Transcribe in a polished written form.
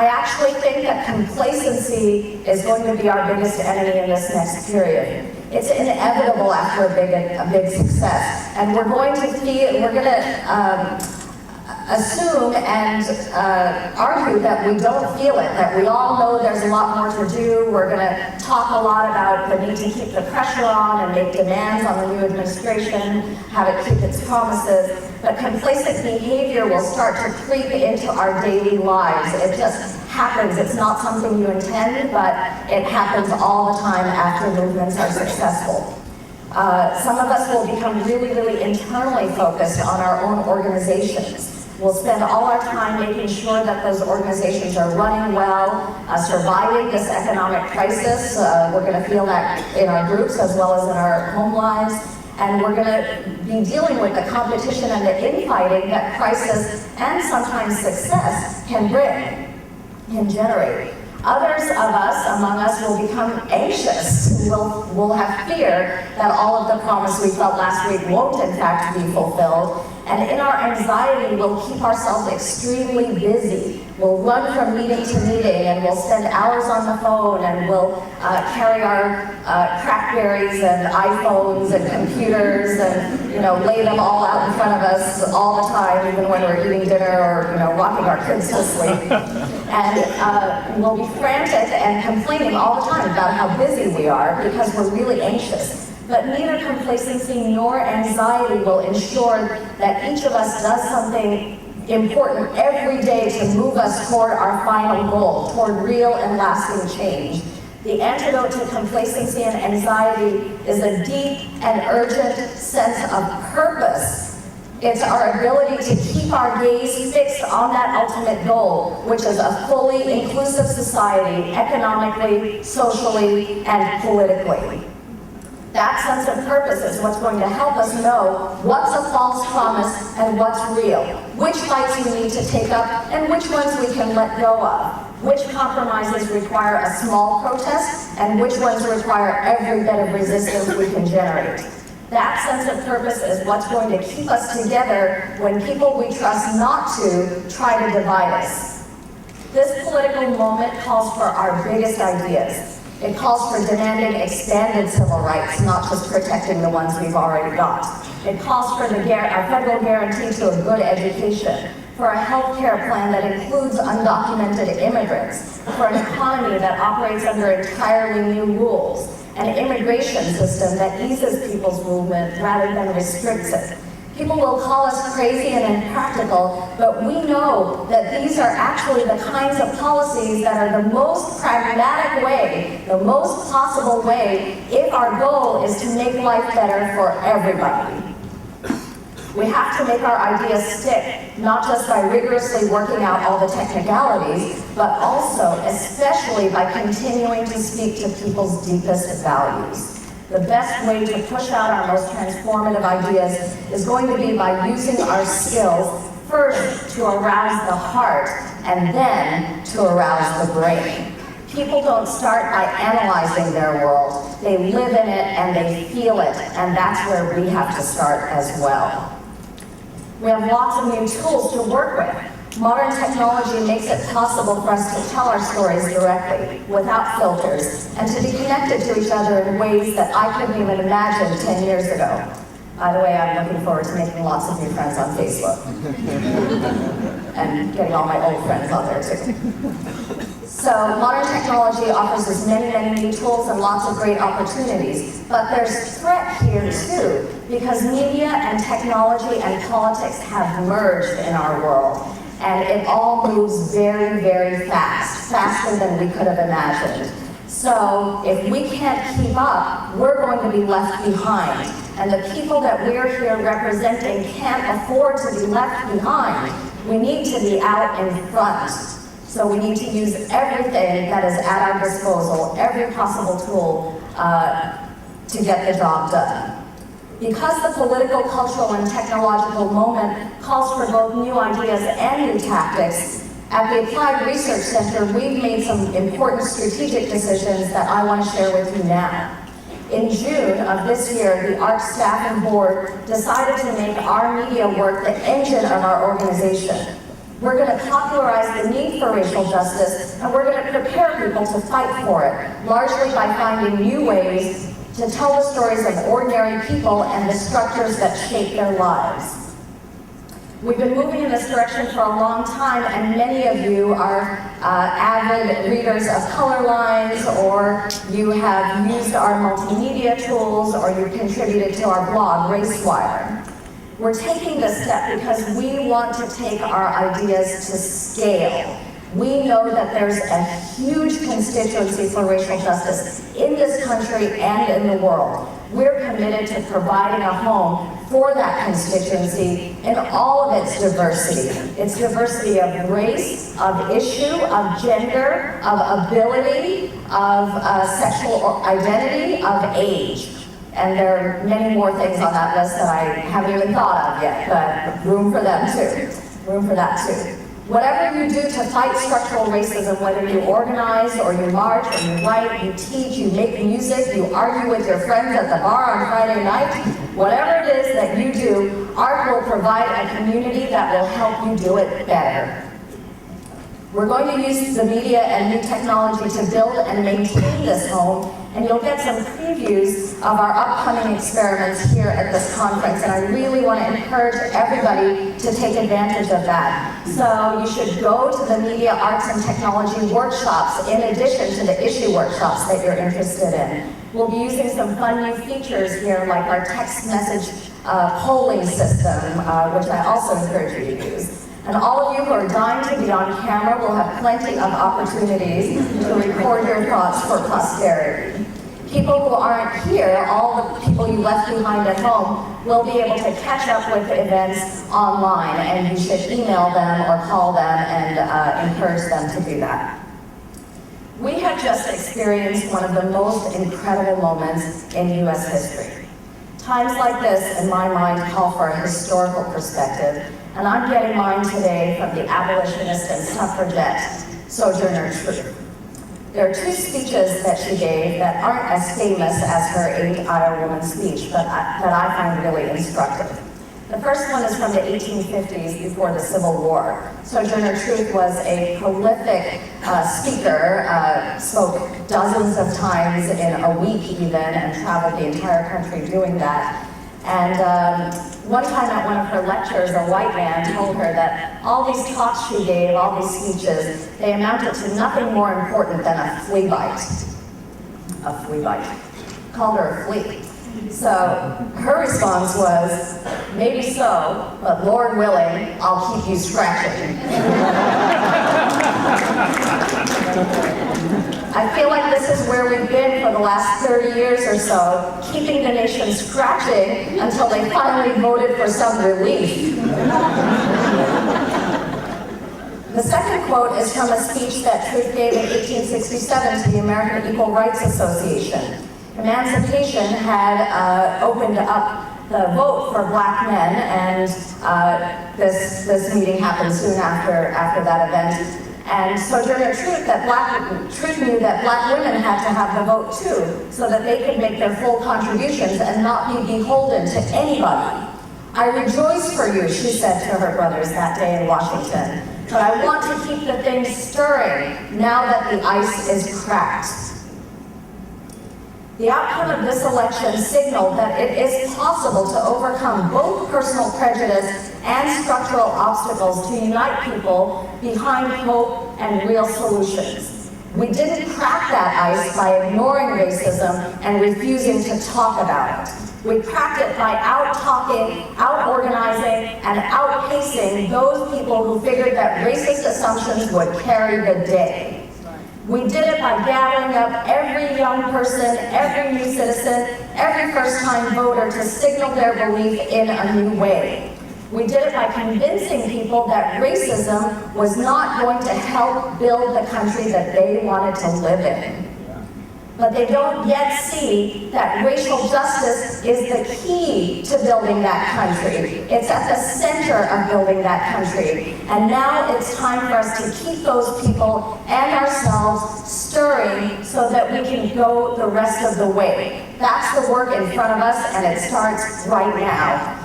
I actually think that complacency is going to be our biggest enemy in this next period. It's inevitable after a big success, and we're going to assume and argue that we don't feel it, that we all know there's a lot more to do. We're going to talk a lot about the need to keep the pressure on and make demands on the new administration, have it keep its promises. But complacent behavior will start to creep into our daily lives. It just happens. It's not something you intend, but it happens all the time after movements are successful. Some of us will become really, really internally focused on our own organizations. We'll spend all our time making sure that those organizations are running well, surviving this economic crisis. We're going to feel that in our groups as well as in our home lives. And we're going to be dealing with the competition and the infighting that crisis and sometimes success can generate. Others of us, among us, will become anxious. We'll have fear that all of the promise we felt last week won't in fact be fulfilled. And in our anxiety, we'll keep ourselves extremely busy. We'll run from meeting to meeting, and we'll spend hours on the phone, and we'll carry our Crackberries and iPhones and computers and lay them all out in front of us all the time, even when we're eating dinner or rocking our kids to sleep. And we'll be frantic and complaining all the time about how busy we are because we're really anxious. But neither complacency nor anxiety will ensure that each of us does something important every day to move us toward our final goal, toward real and lasting change. The antidote to complacency and anxiety is a deep and urgent sense of purpose. It's our ability to keep our gaze fixed on that ultimate goal, which is a fully inclusive society, economically, socially, and politically. That sense of purpose is what's going to help us know what's a false promise and what's real, which fights we need to take up and which ones we can let go of, which compromises require a small protest and which ones require every bit of resistance we can generate. That sense of purpose is what's going to keep us together when people we trust not to try to divide us. This political moment calls for our biggest ideas. It calls for demanding expanded civil rights, not just protecting the ones we've already got. It calls for a federal guarantee to a good education, for a health care plan that includes undocumented immigrants, for an economy that operates under entirely new rules, an immigration system that eases people's movement rather than restricts it. People will call us crazy and impractical, but we know that these are actually the kinds of policies that are the most pragmatic way, the most possible way, if our goal is to make life better for everybody. We have to make our ideas stick, not just by rigorously working out all the technicalities, but also, especially by continuing to speak to people's deepest values. The best way to push out our most transformative ideas is going to be by using our skills first to arouse the heart and then to arouse the brain. People don't start by analyzing their world. They live in it and they feel it, and that's where we have to start as well. We have lots of new tools to work with. Modern technology makes it possible for us to tell our stories directly, without filters, and to be connected to each other in ways that I couldn't even imagine 10 years ago. By the way, I'm looking forward to making lots of new friends on Facebook. And getting all my old friends on there too. So modern technology offers us many, many new tools and lots of great opportunities. But there's threat here too, because media and technology and politics have merged in our world. And it all moves very, very fast, faster than we could have imagined. So if we can't keep up, we're going to be left behind. And the people that we're here representing can't afford to be left behind. We need to be out in front. So we need to use everything that is at our disposal, every possible tool to get the job done. Because the political, cultural, and technological moment calls for both new ideas and new tactics, at the Applied Research Center, we've made some important strategic decisions that I want to share with you now. In June of this year, the ARC staff and board decided to make our media work the engine of our organization. We're going to popularize the need for racial justice, and we're going to prepare people to fight for it, largely by finding new ways to tell the stories of ordinary people and the structures that shape their lives. We've been moving in this direction for a long time, and many of you are avid readers of color lines, or you have used our multimedia tools, or you've contributed to our blog, RaceWire. We're taking this step because we want to take our ideas to scale. We know that there's a huge constituency for racial justice in this country and in the world. We're committed to providing a home for that constituency in all of its diversity. Its diversity of race, of issue, of gender, of ability, of sexual identity, of age. And there are many more things on that list that I haven't even thought of yet, but room for them too. Room for that too. Whatever you do to fight structural racism, whether you organize or you march or you write, you teach, you make music, you argue with your friends at the bar on Friday night, whatever it is that you do, art will provide a community that will help you do it better. We're going to use the media and new technology to build and maintain this home, and you'll get some previews of our upcoming experiments here at this conference, and I really want to encourage everybody to take advantage of that. So you should go to the Media, Arts, and Technology workshops in addition to the issue workshops that you're interested in. We'll be using some fun new features here, like our text message polling system, which I also encourage you to use. And all of you who are dying to be on camera will have plenty of opportunities to record your thoughts for posterity. People who aren't here, all the people you left behind at home, will be able to catch up with the events online, and you should email them or call them and encourage them to do that. We have just experienced one of the most incredible moments in U.S. history. Times like this, in my mind, call for a historical perspective, and I'm getting mine today from the abolitionist and suffragette, Sojourner Truth. There are two speeches that she gave that aren't as famous as her 8 Iowa Woman speech, but that I find really instructive. The first one is from the 1850s, before the Civil War. Sojourner Truth was a prolific speaker, spoke dozens of times in a week even, and traveled the entire country doing that. And one time at one of her lectures, a white man told her that all these talks she gave, all these speeches, they amounted to nothing more important than a flea bite. A flea bite. Called her a flea. So her response was, maybe so, but Lord willing, I'll keep you scratching. I feel like this is where we've been for the last 30 years or so, keeping the nation scratching until they finally voted for some relief. The second quote is from a speech that Truth gave in 1867 to the American Equal Rights Association. Emancipation had opened up the vote for black men, and this meeting happened soon after that event. And Sojourner Truth knew that black women had to have the vote too, so that they could make their full contributions and not be beholden to anybody. I rejoice for you, she said to her brothers that day in Washington, but I want to keep the thing stirring now that the ice is cracked. The outcome of this election signaled that it is possible to overcome both personal prejudice and structural obstacles to unite people behind hope and real solutions. We didn't crack that ice by ignoring racism and refusing to talk about it. We cracked it by out-talking, out-organizing, and outpacing those people who figured that racist assumptions would carry the day. We did it by gathering up every young person, every new citizen, every first-time voter to signal their belief in a new way. We did it by convincing people that racism was not going to help build the country that they wanted to live in. But they don't yet see that racial justice is the key to building that country. It's at the center of building that country. And now it's time for us to keep those people and ourselves stirring so that we can go the rest of the way. That's the work in front of us, and it starts right now.